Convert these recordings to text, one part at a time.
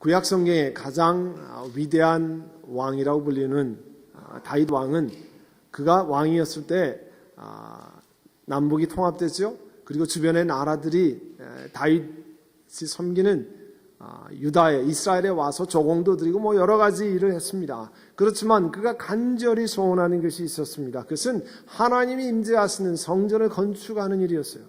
구약 성경의 가장 위대한 왕이라고 불리는 다윗 왕은 그가 왕이었을 때 남북이 통합됐죠. 그리고 주변의 나라들이 다윗이 섬기는 유다에 이스라엘에 와서 조공도 드리고 뭐 여러 가지 일을 했습니다. 그렇지만 그가 간절히 소원하는 것이 있었습니다. 그것은 하나님이 임재하시는 성전을 건축하는 일이었어요.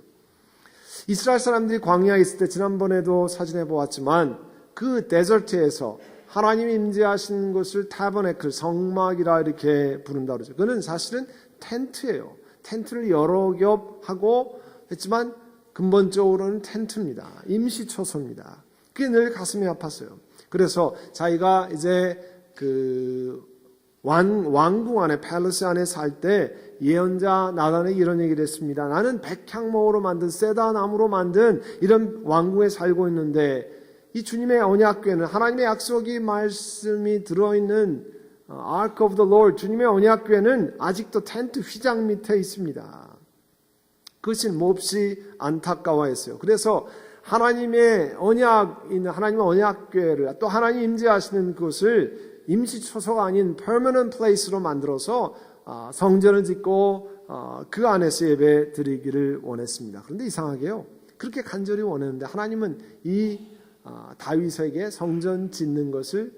이스라엘 사람들이 광야에 있을 때 지난번에도 사진에 보았지만 그 데저트에서 하나님이 임재하신 곳을 타버네클, 성막이라 이렇게 부른다고 그러죠. 그는 사실은 텐트예요. 텐트를 여러 겹 하고 했지만 근본적으로는 텐트입니다. 임시초소입니다. 그게 늘 가슴이 아팠어요. 그래서 자기가 이제 그 왕궁 안에, 팰리스 안에 살 때 예언자 나단에게 이런 얘기를 했습니다. 나는 백향목으로 만든 세다 나무로 만든 이런 왕궁에 살고 있는데 이 주님의 언약궤는 하나님의 약속이 말씀이 들어있는 Ark of the Lord, 주님의 언약궤는 아직도 텐트 휘장 밑에 있습니다. 그것이 몹시 안타까워했어요. 그래서 하나님의 언약궤를 또 하나님 임재하시는 곳을 임시초소가 아닌 permanent place로 만들어서 성전을 짓고 그 안에서 예배 드리기를 원했습니다. 그런데 이상하게요. 그렇게 간절히 원했는데 하나님은 이 다윗에게 성전 짓는 것을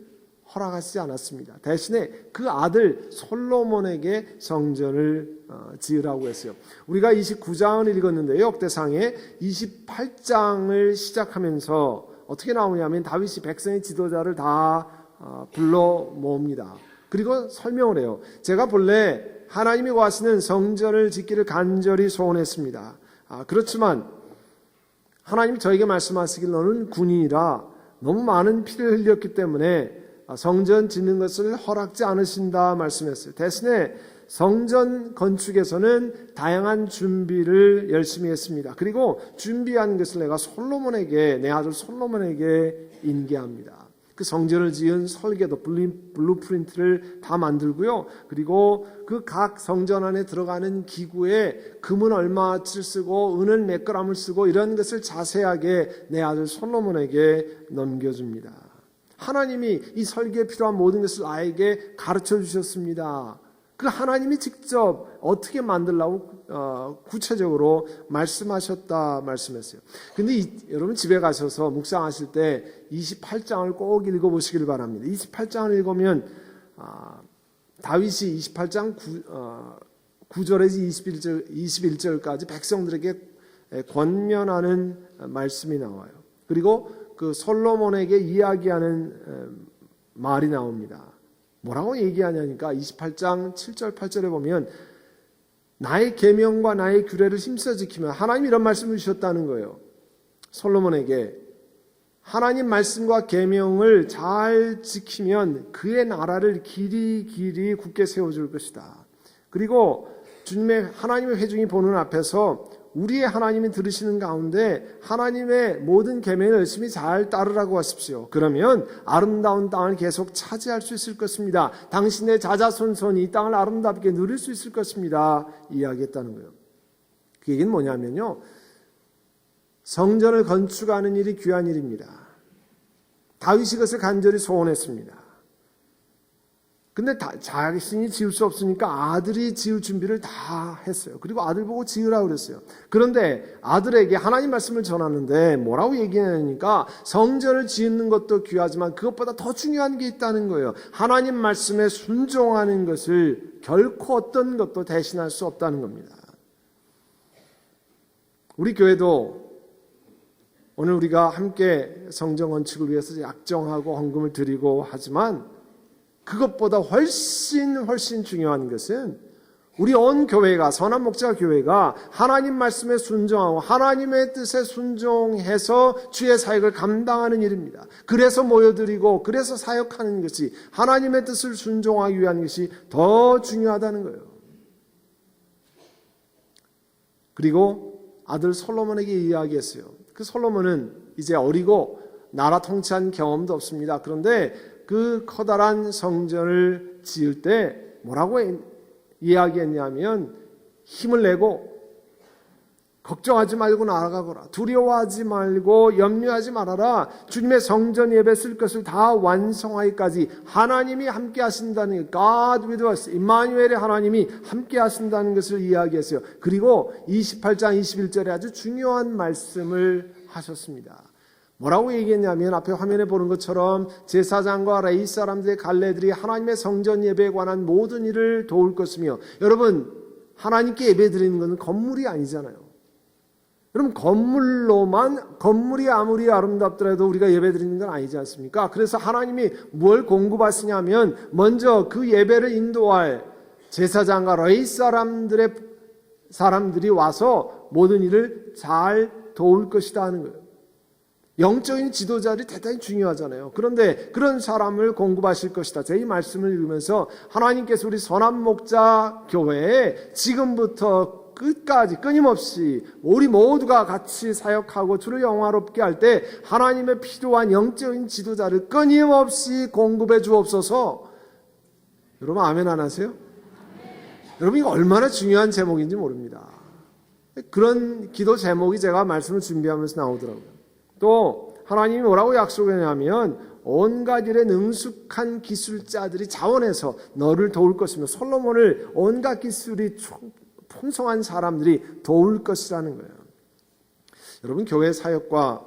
허락하지 않았습니다. 대신에 그 아들 솔로몬에게 성전을 지으라고 했어요. 우리가 29장을 읽었는데요. 역대상에 28장을 시작하면서 어떻게 나오냐면 다윗이 백성의 지도자를 다 불러 모읍니다. 그리고 설명을 해요. 제가 본래 하나님이 구하시는 성전을 짓기를 간절히 소원했습니다. 그렇지만 하나님이 저에게 말씀하시길 너는 군인이라 너무 많은 피를 흘렸기 때문에 성전 짓는 것을 허락지 않으신다 말씀했어요. 대신에 성전 건축에서는 다양한 준비를 열심히 했습니다. 그리고 준비한 것을 내가 내 아들 솔로몬에게 인계합니다. 그 성전을 지은 설계도, 블루프린트를 다 만들고요. 그리고 그 각 성전 안에 들어가는 기구에 금은 얼마치를 쓰고 은은 몇 그램을 쓰고 이런 것을 자세하게 내 아들 솔로몬에게 넘겨줍니다. 하나님이 이 설계에 필요한 모든 것을 아이에게 가르쳐 주셨습니다. 그 하나님이 직접 어떻게 만들라고 구체적으로 말씀하셨다 말씀했어요. 근데 여러분 집에 가셔서 묵상하실 때 28장을 꼭 읽어보시길 바랍니다. 28장을 읽으면 다윗이 28장 9절에서 21절까지 백성들에게 권면하는 말씀이 나와요. 그리고 그 솔로몬에게 이야기하는 말이 나옵니다. 뭐라고 얘기하냐니까 28장 7절 8절에 보면 나의 계명과 나의 규례를 힘써 지키면 하나님이 이런 말씀을 주셨다는 거예요. 솔로몬에게 하나님 말씀과 계명을 잘 지키면 그의 나라를 길이 굳게 세워줄 것이다. 그리고 하나님의 회중이 보는 앞에서 우리의 하나님이 들으시는 가운데 하나님의 모든 계명을 열심히 잘 따르라고 하십시오. 그러면 아름다운 땅을 계속 차지할 수 있을 것입니다. 당신의 자자손손이 이 땅을 아름답게 누릴 수 있을 것입니다. 이야기했다는 거예요. 그 얘기는 뭐냐면요. 성전을 건축하는 일이 귀한 일입니다. 다윗이 그것을 간절히 소원했습니다. 근데 자신이 지을 수 없으니까 아들이 지을 준비를 다 했어요. 그리고 아들 보고 지으라고 그랬어요. 그런데 아들에게 하나님 말씀을 전하는데 뭐라고 얘기하냐니까 성전을 짓는 것도 귀하지만 그것보다 더 중요한 게 있다는 거예요. 하나님 말씀에 순종하는 것을 결코 어떤 것도 대신할 수 없다는 겁니다. 우리 교회도 오늘 우리가 함께 성전 건축을 위해서 약정하고 헌금을 드리고 하지만 그것보다 훨씬 중요한 것은 우리 온 교회가, 선한 목자 교회가 하나님 말씀에 순종하고 하나님의 뜻에 순종해서 주의 사역을 감당하는 일입니다. 그래서 모여드리고 그래서 사역하는 것이 하나님의 뜻을 순종하기 위한 것이 더 중요하다는 거예요. 그리고 아들 솔로몬에게 이야기했어요. 그 솔로몬은 이제 어리고 나라 통치한 경험도 없습니다. 그런데 그 커다란 성전을 지을 때 뭐라고 이야기했냐면 힘을 내고 걱정하지 말고 나아가거라. 두려워하지 말고 염려하지 말아라. 주님의 성전 예배 쓸 것을 다 완성하기까지 하나님이 함께 하신다는 God with us, 임마누엘의 하나님이 함께 하신다는 것을 이야기했어요. 그리고 28장 21절에 아주 중요한 말씀을 하셨습니다. 뭐라고 얘기했냐면 앞에 화면에 보는 것처럼 제사장과 레위 사람들의 갈래들이 하나님의 성전 예배에 관한 모든 일을 도울 것이며, 여러분 하나님께 예배 드리는 것은 건물이 아니잖아요. 여러분 건물이 아무리 아름답더라도 우리가 예배 드리는 건 아니지 않습니까? 그래서 하나님이 뭘 공급하시냐면 먼저 그 예배를 인도할 제사장과 레위 사람들이 와서 모든 일을 잘 도울 것이다 하는 거예요. 영적인 지도자들이 대단히 중요하잖아요. 그런데 그런 사람을 공급하실 것이다. 제 이 말씀을 읽으면서 하나님께서 우리 선한 목자 교회에 지금부터 끝까지 끊임없이 우리 모두가 같이 사역하고 주를 영화롭게 할 때 하나님의 필요한 영적인 지도자를 끊임없이 공급해 주옵소서. 여러분 아멘 안 하세요? 여러분 이거 얼마나 중요한 제목인지 모릅니다. 그런 기도 제목이 제가 말씀을 준비하면서 나오더라고요. 또 하나님이 뭐라고 약속했냐면 온갖 일에 능숙한 기술자들이 자원해서 너를 도울 것이며 솔로몬을 온갖 기술이 풍성한 사람들이 도울 것이라는 거예요. 여러분 교회 사역과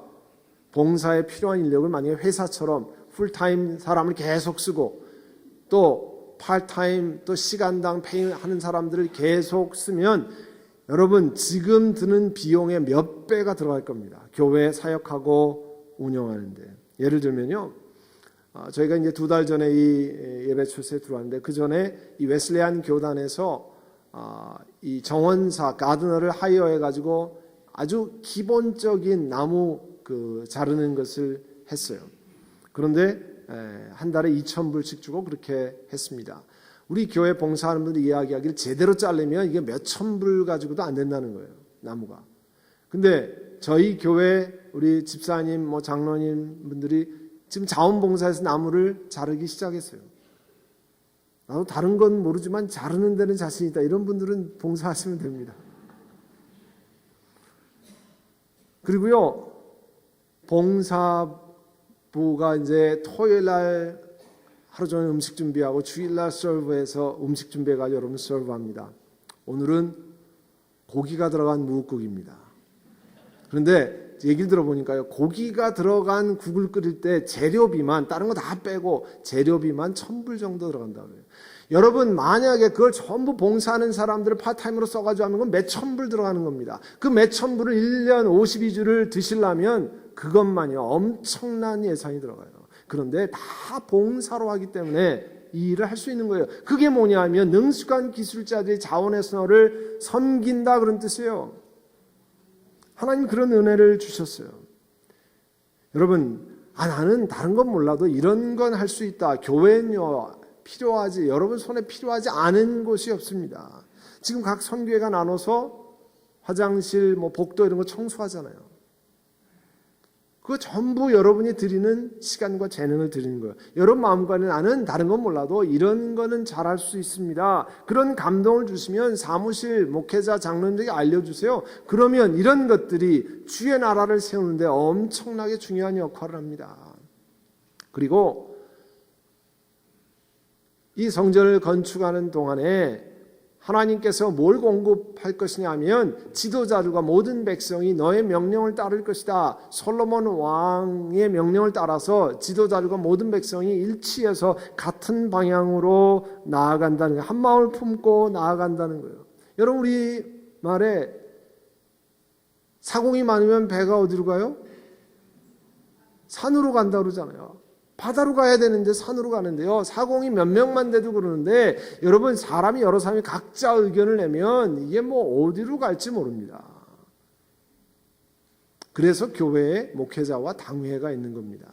봉사에 필요한 인력을 만약에 회사처럼 풀타임 사람을 계속 쓰고 또 파트타임 또 시간당 페이하는 사람들을 계속 쓰면 여러분 지금 드는 비용의 몇 배가 들어갈 겁니다. 교회 사역하고 운영하는데. 예를 들면요, 저희가 이제 2달 전에 이 예배 출세에 들어왔는데 그 전에 이 웨슬레안 교단에서 이 정원사 가드너를 하이어해 가지고 아주 기본적인 나무 자르는 것을 했어요. 그런데 한 달에 2,000불씩 주고 그렇게 했습니다. 우리 교회 봉사하는 분들이 이야기하기를 제대로 자르면 이게 몇천 불 가지고도 안 된다는 거예요, 나무가. 근데 저희 교회 우리 집사님, 장로님 분들이 지금 자원봉사에서 나무를 자르기 시작했어요. 나도 다른 건 모르지만 자르는 데는 자신 있다. 이런 분들은 봉사하시면 됩니다. 그리고요, 봉사부가 이제 토요일 날 하루 종일 음식 준비하고 주일날 서브해서 음식 준비해가지고 여러분 서브합니다. 오늘은 고기가 들어간 무국국입니다. 그런데 얘기를 들어보니까요, 고기가 들어간 국을 끓일 때 재료비만, 다른 거 다 빼고 재료비만 1,000불 정도 들어간다고 해요. 여러분 만약에 그걸 전부 봉사하는 사람들을 파트타임으로 써가지고 하면 그건 몇천 불 들어가는 겁니다. 그 몇천 불을 1년 52주를 드시려면 그것만요 엄청난 예산이 들어가요. 그런데 다 봉사로 하기 때문에 이 일을 할 수 있는 거예요. 그게 뭐냐면 능숙한 기술자들이 자원해서 너를 섬긴다 그런 뜻이에요. 하나님 그런 은혜를 주셨어요. 여러분 나는 다른 건 몰라도 이런 건 할 수 있다. 교회는요 필요하지, 여러분 손에 필요하지 않은 곳이 없습니다. 지금 각 선교회가 나눠서 화장실, 복도 이런 거 청소하잖아요. 그거 전부 여러분이 드리는 시간과 재능을 드리는 거예요. 여러분 마음과는 나는 다른 건 몰라도 이런 거는 잘할 수 있습니다. 그런 감동을 주시면 사무실, 목회자, 장로님들에게 알려주세요. 그러면 이런 것들이 주의 나라를 세우는데 엄청나게 중요한 역할을 합니다. 그리고 이 성전을 건축하는 동안에 하나님께서 뭘 공급할 것이냐 하면 지도자들과 모든 백성이 너의 명령을 따를 것이다. 솔로몬 왕의 명령을 따라서 지도자들과 모든 백성이 일치해서 같은 방향으로 나아간다는 거예요. 한 마음을 품고 나아간다는 거예요. 여러분 우리 말에 사공이 많으면 배가 어디로 가요? 산으로 간다 그러잖아요. 바다로 가야 되는데 산으로 가는데요. 사공이 몇 명만 돼도 그러는데 여러분 사람이 여러 사람이 각자 의견을 내면 이게 어디로 갈지 모릅니다. 그래서 교회에 목회자와 당회가 있는 겁니다.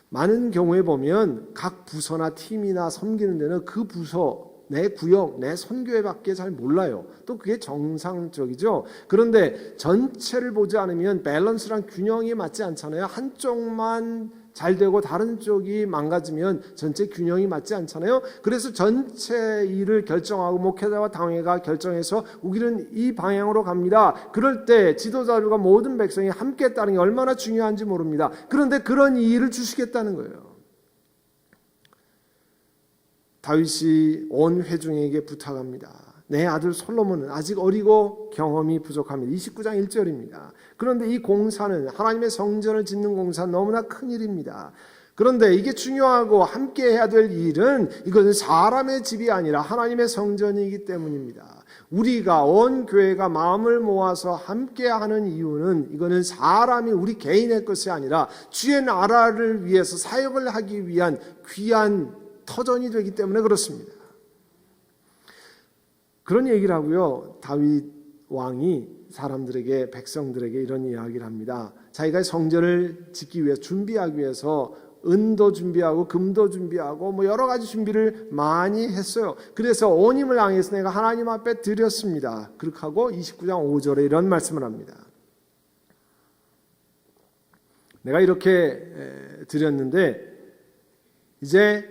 많은 경우에 보면 각 부서나 팀이나 섬기는 데는 그 부서, 내 구역, 내 선교회밖에 잘 몰라요. 또 그게 정상적이죠. 그런데 전체를 보지 않으면 밸런스랑 균형이 맞지 않잖아요. 한쪽만 잘 되고 다른 쪽이 망가지면 전체 균형이 맞지 않잖아요. 그래서 전체 일을 결정하고 목회자와 당회가 결정해서 우리는 이 방향으로 갑니다. 그럴 때 지도자들과 모든 백성이 함께 따르는 게 얼마나 중요한지 모릅니다. 그런데 그런 일을 주시겠다는 거예요. 다윗이 온 회중에게 부탁합니다. 내 아들 솔로몬은 아직 어리고 경험이 부족합니다. 29장 1절입니다. 그런데 이 공사는 하나님의 성전을 짓는 공사는 너무나 큰 일입니다. 그런데 이게 중요하고 함께 해야 될 일은 이것은 사람의 집이 아니라 하나님의 성전이기 때문입니다. 우리가 온 교회가 마음을 모아서 함께 하는 이유는 이거는 사람이 우리 개인의 것이 아니라 주의 나라를 위해서 사역을 하기 위한 귀한 터전이 되기 때문에 그렇습니다. 그런 얘기를 하고요. 다윗 왕이 사람들에게 백성들에게 이런 이야기를 합니다. 자기가 성전을 짓기 위해 준비하기 위해서 은도 준비하고 금도 준비하고 여러 가지 준비를 많이 했어요. 그래서 온 힘을 향해서 내가 하나님 앞에 드렸습니다. 그렇게 하고 29장 5절에 이런 말씀을 합니다. 내가 이렇게 드렸는데 이제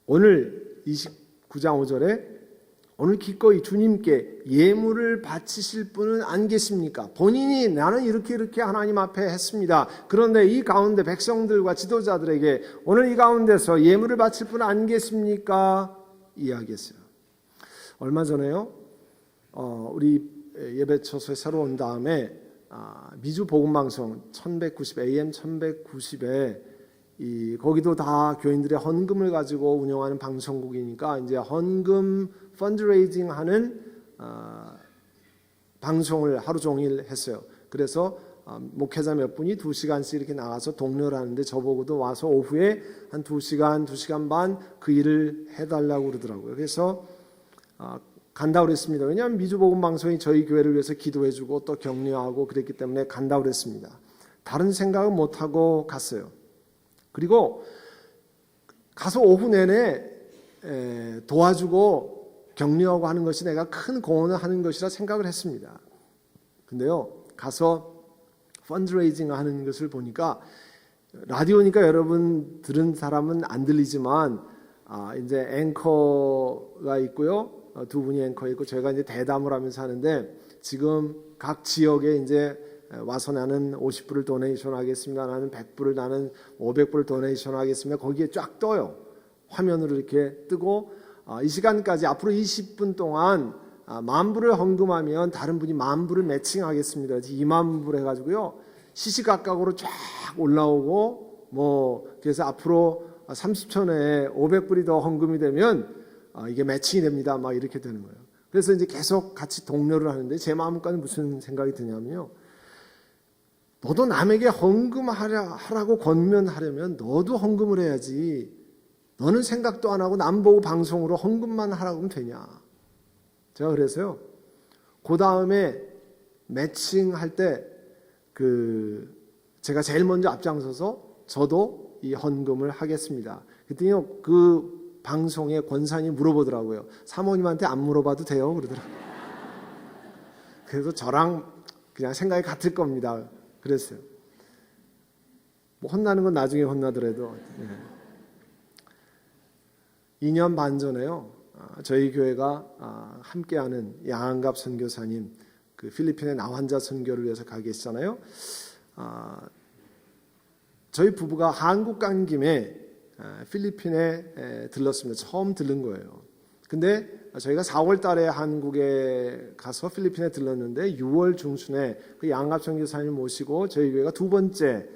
오늘 29장 5절에 오늘 기꺼이 주님께 예물을 바치실 분은 안 계십니까? 본인이 나는 이렇게 하나님 앞에 했습니다. 그런데 이 가운데 백성들과 지도자들에게 오늘 이 가운데서 예물을 바칠 분은 안 계십니까? 이야기했어요. 얼마 전에요. 우리 예배처소에 새로 온 다음에 미주 복음방송 1190 AM 1190에 거기도 다 교인들의 헌금을 가지고 운영하는 방송국이니까 이제 헌금 펀드레이징 하는 방송을 하루 종일 했어요. 그래서 목회자 몇 분이 2시간씩 이렇게 나가서 독려를 하는데 저보고도 와서 오후에 한 2시간, 2시간 반 그 일을 해달라고 그러더라고요. 그래서 간다고 그랬습니다. 왜냐하면 미주복음방송이 저희 교회를 위해서 기도해주고 또 격려하고 그랬기 때문에 간다고 그랬습니다. 다른 생각은 못하고 갔어요. 그리고 가서 오후 내내 도와주고 격려하고 하는 것이 내가 큰 공헌을 하는 것이라 생각을 했습니다. 근데요, 가서 펀드레이징 하는 것을 보니까 라디오니까 여러분 들은 사람은 안 들리지만 이제 앵커가 있고요. 두 분이 앵커 있고 저희가 이제 대담을 하면서 하는데 지금 각 지역에 이제 와서 나는 50불을 도네이션 하겠습니다. 나는 100불을 나는 500불을 도네이션 하겠습니다. 거기에 쫙 떠요. 화면으로 이렇게 뜨고 이 시간까지 앞으로 20분 동안 10,000불을 헌금하면 다른 분이 10,000불을 매칭하겠습니다. 20,000불 해가지고요. 시시각각으로 쫙 올라오고 그래서 앞으로 30초 내에 500불이 더 헌금이 되면 이게 매칭이 됩니다. 막 이렇게 되는 거예요. 그래서 이제 계속 같이 독려를 하는데 제 마음까지 무슨 생각이 드냐면요. 너도 남에게 헌금하라고 권면하려면 너도 헌금을 해야지. 너는 생각도 안 하고 남 보고 방송으로 헌금만 하라고 하면 되냐. 제가 그래서요. 그 다음에 매칭할 때 제가 제일 먼저 앞장서서 저도 이 헌금을 하겠습니다. 그랬더니 그 방송에 권사님이 물어보더라고요. 사모님한테 안 물어봐도 돼요? 그러더라고요. 그래서 저랑 그냥 생각이 같을 겁니다. 그랬어요. 혼나는 건 나중에 혼나더라도. 2년 반 전에요. 저희 교회가 함께하는 양한갑 선교사님 그 필리핀의 나환자 선교를 위해서 가 계시잖아요. 저희 부부가 한국 간 김에 필리핀에 들렀습니다. 처음 들른 거예요. 근데 저희가 4월 달에 한국에 가서 필리핀에 들렀는데 6월 중순에 그 양갑 선교사님 모시고 저희 교회가 두 번째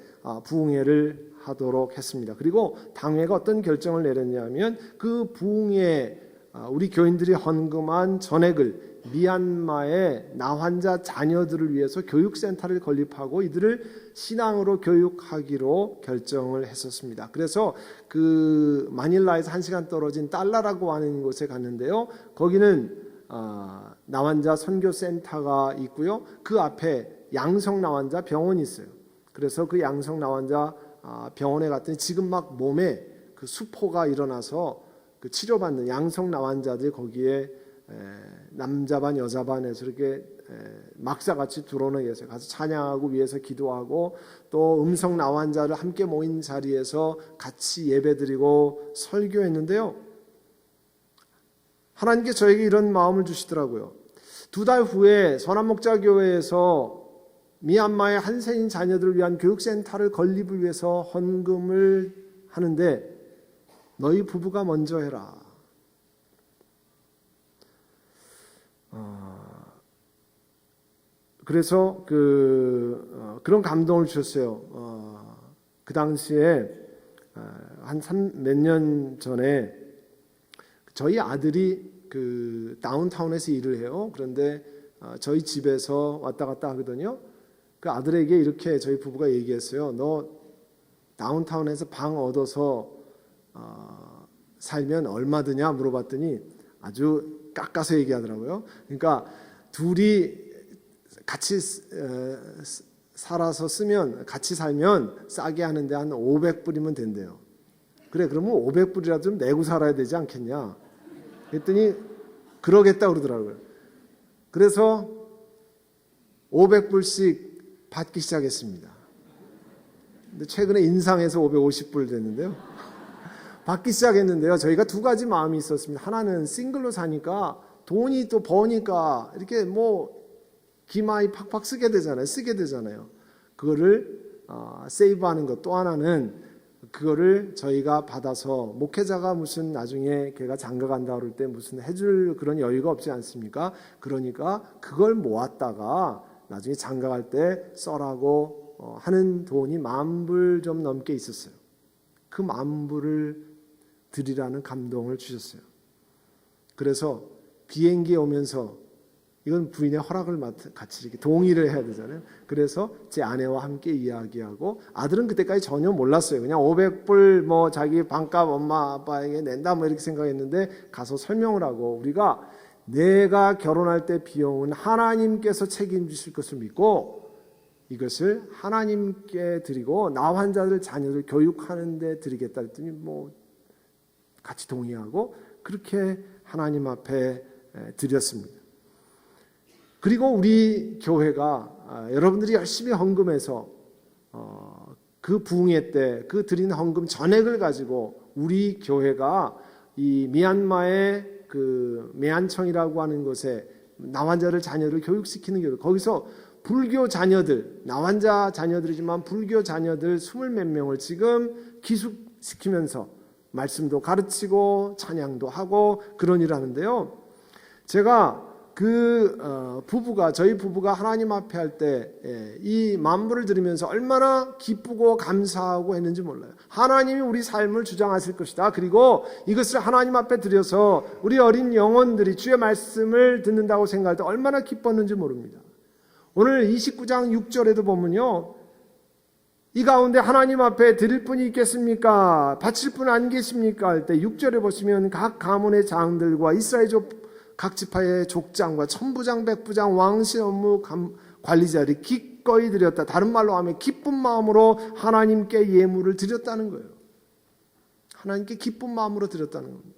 부흥회를 하도록 했습니다. 그리고 당회가 어떤 결정을 내렸냐면 그 부흥회 우리 교인들이 헌금한 전액을 미얀마의 나환자 자녀들을 위해서 교육센터를 건립하고 이들을 신앙으로 교육하기로 결정을 했었습니다. 그래서 그 마닐라에서 1시간 떨어진 달라라고 하는 곳에 갔는데요. 거기는 나환자 선교센터가 있고요. 그 앞에 양성 나환자 병원이 있어요. 그래서 그 양성 나환자 병원에 갔더니 지금 막 몸에 그 수포가 일어나서 그 치료받는 양성 나환자들이 거기에 남자 반 여자 반에서 이렇게 막사같이 들어오는 게 가서 찬양하고 위에서 기도하고 또 음성 나환 자를 함께 모인 자리에서 같이 예배드리고 설교했는데요. 하나님께 저에게 이런 마음을 주시더라고요. 2달 후에 선한목자교회에서 미얀마의 한세인 자녀들을 위한 교육센터를 건립을 위해서 헌금을 하는데 너희 부부가 먼저 해라. 그래서 그런 감동을 주셨어요. 그 당시에 한 몇 년 전에 저희 아들이 다운타운에서 일을 해요. 그런데 저희 집에서 왔다 갔다 하거든요. 그 아들에게 이렇게 저희 부부가 얘기했어요. 너 다운타운에서 방 얻어서 살면 얼마 드냐 물어봤더니 아주 깎아서 얘기하더라고요. 그러니까 둘이 같이 살아서 쓰면, 같이 살면 싸게 하는데 한 500불이면 된대요. 그래, 그러면 500불이라도 좀 내고 살아야 되지 않겠냐? 그랬더니 그러겠다 그러더라고요. 그래서 500불씩 받기 시작했습니다. 근데 최근에 인상해서 550불 됐는데요. 받기 시작했는데요. 저희가 두 가지 마음이 있었습니다. 하나는 싱글로 사니까 돈이 또 버니까 이렇게 기마이 팍팍 쓰게 되잖아요. 그거를 세이브하는 것. 또 하나는 그거를 저희가 받아서 목회자가 무슨 나중에 걔가 장가 간다 그럴 때 무슨 해줄 그런 여유가 없지 않습니까? 그러니까 그걸 모았다가 나중에 장가 갈 때 써라고 하는 돈이 10,000불 좀 넘게 있었어요. 그 10,000불을 드리라는 감동을 주셨어요. 그래서 비행기에 오면서 이건 부인의 허락을 같이 이렇게 동의를 해야 되잖아요. 그래서 제 아내와 함께 이야기하고, 아들은 그때까지 전혀 몰랐어요. 그냥 500불 자기 방값 엄마 아빠에게 낸다 이렇게 생각했는데, 가서 설명을 하고, 우리가 내가 결혼할 때 비용은 하나님께서 책임지실 것을 믿고 이것을 하나님께 드리고 나 환자들 자녀들 교육하는 데 드리겠다 했더니 같이 동의하고 그렇게 하나님 앞에 드렸습니다. 그리고 우리 교회가 여러분들이 열심히 헌금해서 그 부흥회 때 그 드린 헌금 전액을 가지고 우리 교회가 이 미얀마의 메안청이라고 하는 곳에 나환자를 자녀를 교육시키는 교회, 거기서 불교 자녀들, 나환자 자녀들이지만 불교 자녀들 20몇 명을 지금 기숙시키면서 말씀도 가르치고 찬양도 하고 그런 일을 하는데요. 제가 저희 부부가 하나님 앞에 할 때 이 만불을 드리면서 얼마나 기쁘고 감사하고 했는지 몰라요. 하나님이 우리 삶을 주장하실 것이다. 그리고 이것을 하나님 앞에 드려서 우리 어린 영혼들이 주의 말씀을 듣는다고 생각할 때 얼마나 기뻤는지 모릅니다. 오늘 29장 6절에도 보면요, 이 가운데 하나님 앞에 드릴 분이 있겠습니까? 바칠 분 안 계십니까? 할 때 6절에 보시면 각 가문의 장들과 이스라엘족 각 지파의 족장과 천부장, 백부장, 왕실 업무 관리자들이 기꺼이 드렸다. 다른 말로 하면 기쁜 마음으로 하나님께 예물을 드렸다는 거예요. 하나님께 기쁜 마음으로 드렸다는 겁니다.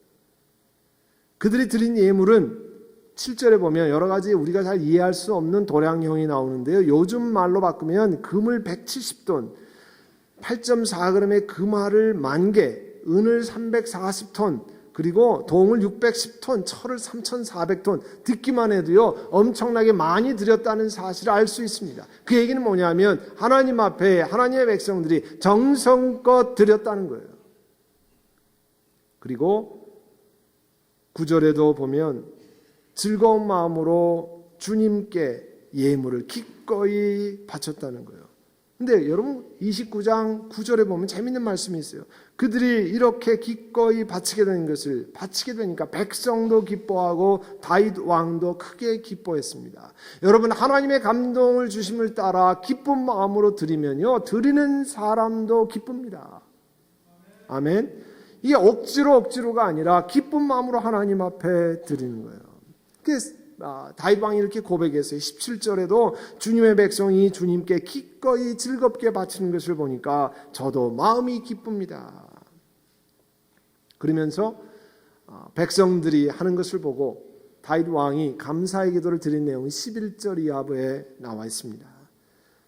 그들이 드린 예물은 7절에 보면 여러 가지 우리가 잘 이해할 수 없는 도량형이 나오는데요. 요즘 말로 바꾸면 금을 170톤, 8.4g의 금화를 10,000개, 은을 340톤, 그리고 동을 610톤, 철을 3,400톤, 듣기만 해도요 엄청나게 많이 드렸다는 사실을 알 수 있습니다. 그 얘기는 뭐냐면 하나님 앞에 하나님의 백성들이 정성껏 드렸다는 거예요. 그리고 9절에도 보면 즐거운 마음으로 주님께 예물을 기꺼이 바쳤다는 거예요. 근데 여러분 29장 9절에 보면 재밌는 말씀이 있어요. 그들이 이렇게 기꺼이 바치게 되니까 백성도 기뻐하고 다윗 왕도 크게 기뻐했습니다. 여러분, 하나님의 감동을 주심을 따라 기쁜 마음으로 드리면요 드리는 사람도 기쁩니다. 아멘. 이게 억지로가 아니라 기쁜 마음으로 하나님 앞에 드리는 거예요. 다윗 왕이 이렇게 고백했어요. 17절에도 주님의 백성이 주님께 기꺼이 즐겁게 바치는 것을 보니까 저도 마음이 기쁩니다. 그러면서 백성들이 하는 것을 보고 다윗 왕이 감사의 기도를 드린 내용이 11절 이하부에 나와 있습니다.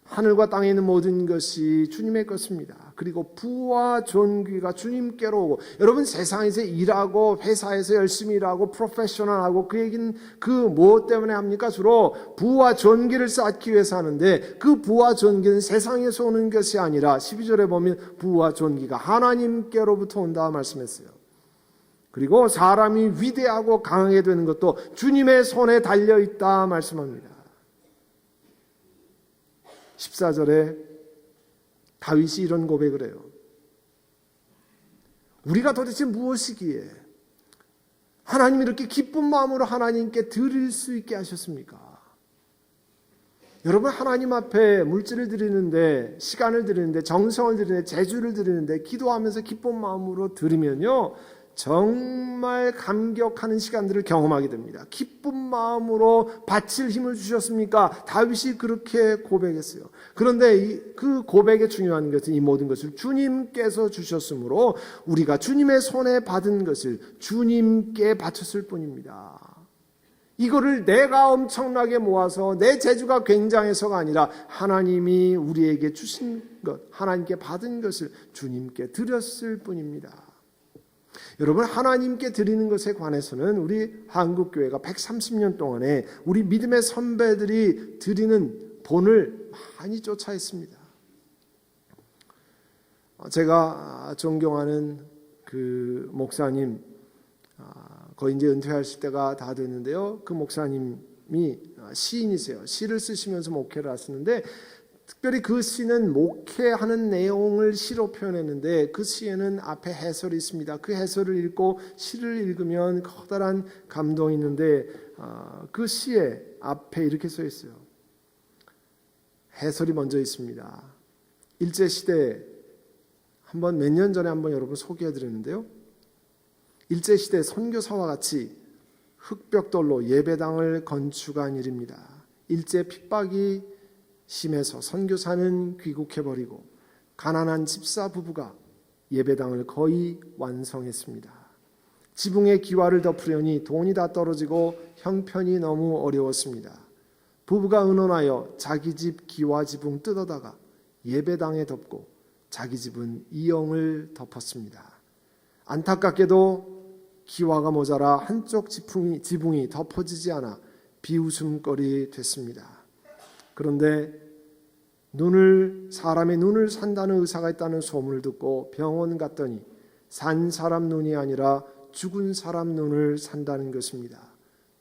하늘과 땅에 있는 모든 것이 주님의 것입니다. 그리고 부와 존귀가 주님께로 오고, 여러분 세상에서 일하고 회사에서 열심히 일하고 프로페셔널하고 그 얘기는 그 무엇 때문에 합니까? 주로 부와 존귀를 쌓기 위해서 하는데, 그 부와 존귀는 세상에서 오는 것이 아니라 12절에 보면 부와 존귀가 하나님께로부터 온다 말씀했어요. 그리고 사람이 위대하고 강하게 되는 것도 주님의 손에 달려있다 말씀합니다. 14절에 다윗이 이런 고백을 해요. 우리가 도대체 무엇이기에 하나님이 이렇게 기쁜 마음으로 하나님께 드릴 수 있게 하셨습니까? 여러분, 하나님 앞에 물질을 드리는데, 시간을 드리는데, 정성을 드리는데, 재주를 드리는데, 기도하면서 기쁜 마음으로 드리면요, 정말 감격하는 시간들을 경험하게 됩니다. 기쁜 마음으로 바칠 힘을 주셨습니까? 다윗이 그렇게 고백했어요. 그런데 그 고백의 중요한 것은 이 모든 것을 주님께서 주셨으므로 우리가 주님의 손에 받은 것을 주님께 바쳤을 뿐입니다. 이거를 내가 엄청나게 모아서 내 재주가 굉장해서가 아니라 하나님이 우리에게 주신 것, 하나님께 받은 것을 주님께 드렸을 뿐입니다. 여러분, 하나님께 드리는 것에 관해서는 우리 한국교회가 130년 동안에 우리 믿음의 선배들이 드리는 본을 많이 쫓아 있습니다. 제가 존경하는 그 목사님, 거의 이제 은퇴하실 때가 다 됐는데요. 그 목사님이 시인이세요. 시를 쓰시면서 목회를 하시는데, 특별히 그 시는 목회하는 내용을 시로 표현했는데, 그 시에는 앞에 해설이 있습니다. 그 해설을 읽고 시를 읽으면 커다란 감동이 있는데, 그 시에 앞에 이렇게 써 있어요. 해설이 먼저 있습니다. 일제시대, 한번 몇 년 전에 한번 여러분 소개해 드렸는데요. 일제시대 선교사와 같이 흙벽돌로 예배당을 건축한 일입니다. 일제 핍박이 심해서 선교사는 귀국해버리고 가난한 집사 부부가 예배당을 거의 완성했습니다. 지붕에 기와를 덮으려니 돈이 다 떨어지고 형편이 너무 어려웠습니다. 부부가 의논하여 자기 집 기와 지붕 뜯어다가 예배당에 덮고 자기 집은 이영을 덮었습니다. 안타깝게도 기와가 모자라 한쪽 지붕이 덮어지지 않아 비웃음거리 됐습니다. 그런데 사람의 눈을 산다는 의사가 있다는 소문을 듣고 병원 갔더니 산 사람 눈이 아니라 죽은 사람 눈을 산다는 것입니다.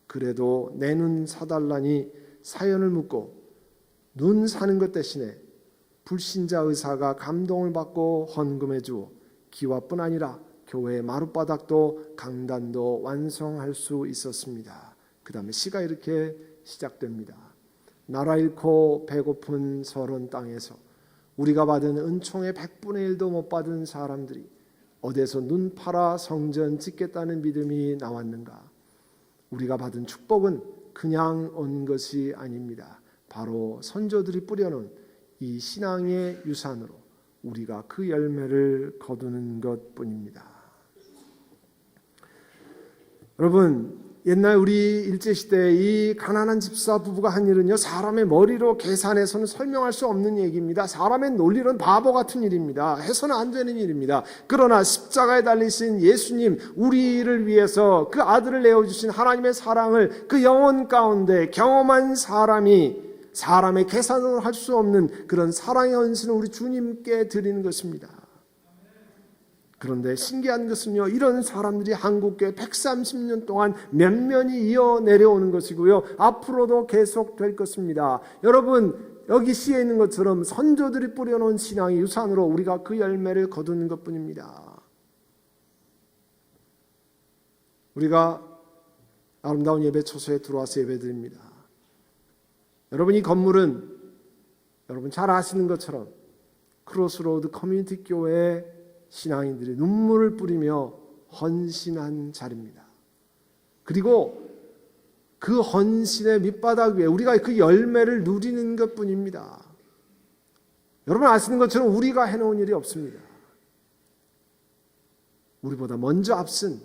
그래도 내 눈 사달라니 사연을 묻고 눈 사는 것 대신에 불신자 의사가 감동을 받고 헌금해 주어 기와뿐 아니라 교회의 마룻바닥도 강단도 완성할 수 있었습니다. 그 다음에 시가 이렇게 시작됩니다. 나라 잃고 배고픈 서론 땅에서 우리가 받은 은총의 100분의 1도 못 받은 사람들이 어디서 눈 팔아 성전 짓겠다는 믿음이 나왔는가? 우리가 받은 축복은 그냥 온 것이 아닙니다. 바로 선조들이 뿌려놓은 이 신앙의 유산으로 우리가 그 열매를 거두는 것뿐입니다. 여러분, 옛날 우리 일제시대 이 가난한 집사 부부가 한 일은요, 사람의 머리로 계산해서는 설명할 수 없는 얘기입니다. 사람의 논리는 바보 같은 일입니다. 해서는 안 되는 일입니다. 그러나 십자가에 달리신 예수님, 우리를 위해서 그 아들을 내어주신 하나님의 사랑을 그 영혼 가운데 경험한 사람이 사람의 계산으로 할 수 없는 그런 사랑의 헌신을 우리 주님께 드리는 것입니다. 그런데 신기한 것은요, 이런 사람들이 한국교회 130년 동안 면면이 이어 내려오는 것이고요, 앞으로도 계속될 것입니다. 여러분, 여기 시에 있는 것처럼 선조들이 뿌려놓은 신앙의 유산으로 우리가 그 열매를 거두는 것뿐입니다. 우리가 아름다운 예배 초소에 들어와서 예배드립니다. 여러분, 이 건물은 여러분 잘 아시는 것처럼 크로스로드 커뮤니티 교회의 신앙인들이 눈물을 뿌리며 헌신한 자리입니다. 그리고 그 헌신의 밑바닥 위에 우리가 그 열매를 누리는 것뿐입니다. 여러분 아시는 것처럼 우리가 해놓은 일이 없습니다. 우리보다 먼저 앞선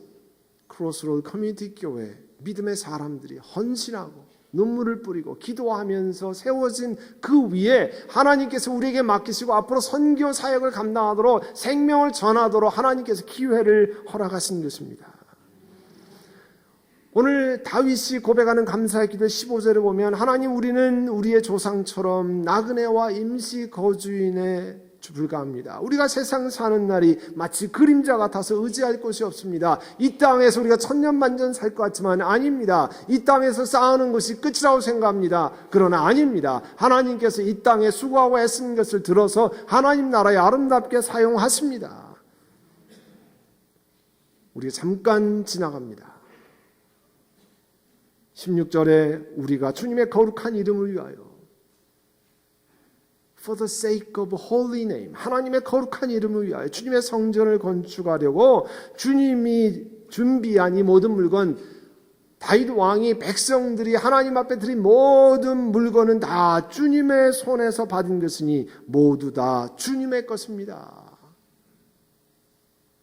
크로스로드 커뮤니티 교회 믿음의 사람들이 헌신하고 눈물을 뿌리고 기도하면서 세워진 그 위에 하나님께서 우리에게 맡기시고 앞으로 선교 사역을 감당하도록 생명을 전하도록 하나님께서 기회를 허락하신 것입니다. 오늘 다윗이 고백하는 감사의 기도 15절을 보면 하나님 우리는 우리의 조상처럼 나그네와 임시 거주인에 불과합니다. 우리가 세상 사는 날이 마치 그림자 같아서 의지할 곳이 없습니다. 이 땅에서 우리가 천년만년 살 것 같지만 아닙니다. 이 땅에서 쌓아놓은 것이 끝이라고 생각합니다. 그러나 아닙니다. 하나님께서 이 땅에 수고하고 애쓴 것을 들어서 하나님 나라에 아름답게 사용하십니다. 우리가 잠깐 지나갑니다. 16절에 우리가 주님의 거룩한 이름을 위하여 For the sake of holy name, 하나님의 거룩한 이름을 위하여 주님의 성전을 건축하려고 주님이 준비한 이 모든 물건, 다윗 왕이 백성들이 하나님 앞에 드린 모든 물건은 다 주님의 손에서 받은 것이니 모두 다 주님의 것입니다.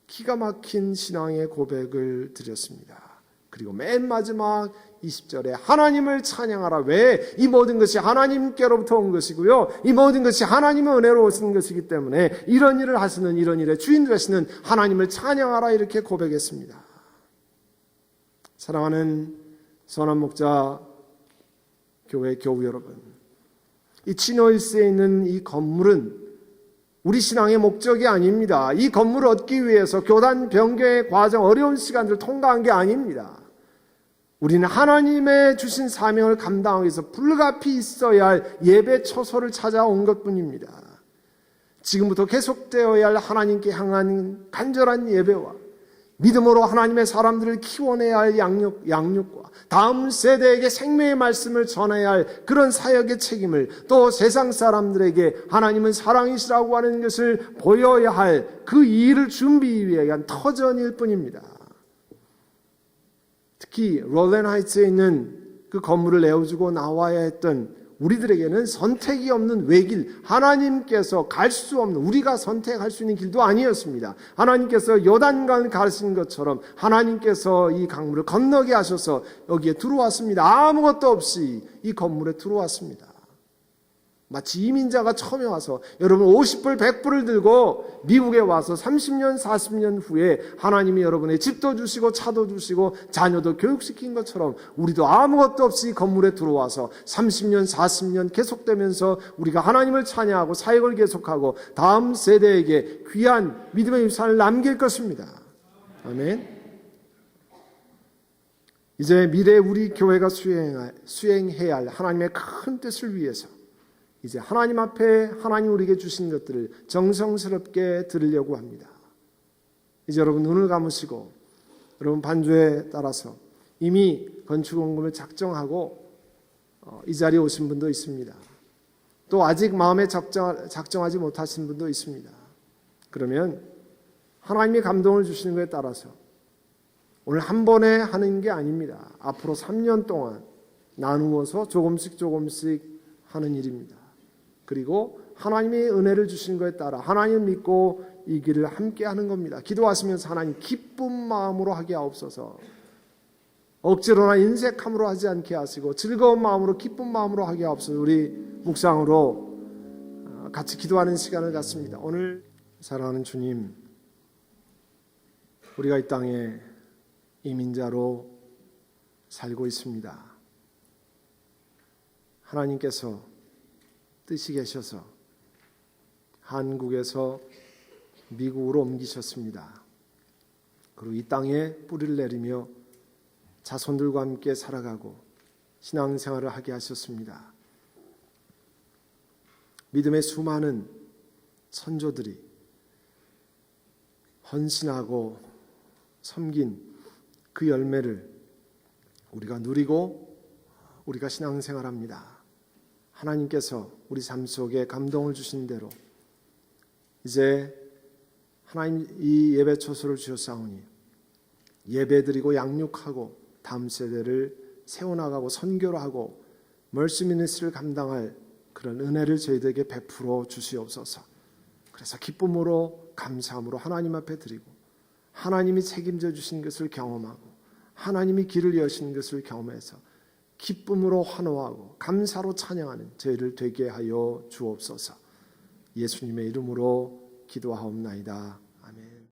기가 막힌 신앙의 고백을 드렸습니다. 그리고 맨 마지막 20절에 하나님을 찬양하라. 왜? 이 모든 것이 하나님께로부터 온 것이고요. 이 모든 것이 하나님의 은혜로 오신 것이기 때문에 이런 일을 하시는, 이런 일의 주인 되시는 하나님을 찬양하라 이렇게 고백했습니다. 사랑하는 선한 목자 교회 교우 여러분, 이 치노힐스에 있는 이 건물은 우리 신앙의 목적이 아닙니다. 이 건물을 얻기 위해서 교단 변경의 과정, 어려운 시간들을 통과한 게 아닙니다. 우리는 하나님의 주신 사명을 감당하기 위해서 불가피 있어야 할 예배 처소를 찾아온 것뿐입니다. 지금부터 계속되어야 할 하나님께 향한 간절한 예배와 믿음으로 하나님의 사람들을 키워내야 할 양육과 다음 세대에게 생명의 말씀을 전해야 할 그런 사역의 책임을, 또 세상 사람들에게 하나님은 사랑이시라고 하는 것을 보여야 할 그 일을 준비하기 위한 터전일 뿐입니다. 특히 롤랜 하이츠에 있는 그 건물을 내어주고 나와야 했던 우리들에게는 선택이 없는 외길, 하나님께서 갈 수 없는, 우리가 선택할 수 있는 길도 아니었습니다. 하나님께서 요단강을 가르친 것처럼 하나님께서 이 강물을 건너게 하셔서 여기에 들어왔습니다. 아무것도 없이 이 건물에 들어왔습니다. 마치 이민자가 처음에 와서 여러분 50불 100불을 들고 미국에 와서 30년 40년 후에 하나님이 여러분의 집도 주시고 차도 주시고 자녀도 교육시킨 것처럼 우리도 아무것도 없이 건물에 들어와서 30년 40년 계속되면서 우리가 하나님을 찬양하고 사역을 계속하고 다음 세대에게 귀한 믿음의 유산을 남길 것입니다. 아멘. 이제 미래 우리 교회가 수행해야 할 하나님의 큰 뜻을 위해서 이제 하나님 앞에 하나님 우리에게 주신 것들을 정성스럽게 들으려고 합니다. 이제 여러분 눈을 감으시고 여러분 반주에 따라서 이미 건축원금을 작정하고 이 자리에 오신 분도 있습니다. 또 아직 마음에 작정하지 못하신 분도 있습니다. 그러면 하나님이 감동을 주시는 것에 따라서 오늘 한 번에 하는 게 아닙니다. 앞으로 3년 동안 나누어서 조금씩 하는 일입니다. 그리고 하나님의 은혜를 주신 것에 따라 하나님을 믿고 이 길을 함께 하는 겁니다. 기도하시면서 하나님 기쁜 마음으로 하게 하옵소서. 억지로나 인색함으로 하지 않게 하시고 즐거운 마음으로 기쁜 마음으로 하게 하옵소서. 우리 묵상으로 같이 기도하는 시간을 갖습니다. 오늘 사랑하는 주님, 우리가 이 땅에 이민자로 살고 있습니다. 하나님께서 뜻이 계셔서 한국에서 미국으로 옮기셨습니다. 그리고 이 땅에 뿌리를 내리며 자손들과 함께 살아가고 신앙생활을 하게 하셨습니다. 믿음의 수많은 선조들이 헌신하고 섬긴 그 열매를 우리가 누리고 우리가 신앙생활합니다. 하나님께서 우리 삶 속에 감동을 주신 대로 이제 하나님 이 예배 처소를 주셨사오니 예배드리고 양육하고 다음 세대를 세워나가고 선교를 하고 멀시 미니스트리를 감당할 그런 은혜를 저희들에게 베풀어 주시옵소서. 그래서 기쁨으로 감사함으로 하나님 앞에 드리고 하나님이 책임져 주신 것을 경험하고 하나님이 길을 여시는 것을 경험해서 기쁨으로 환호하고 감사로 찬양하는 저희를 되게 하여 주옵소서. 예수님의 이름으로 기도하옵나이다.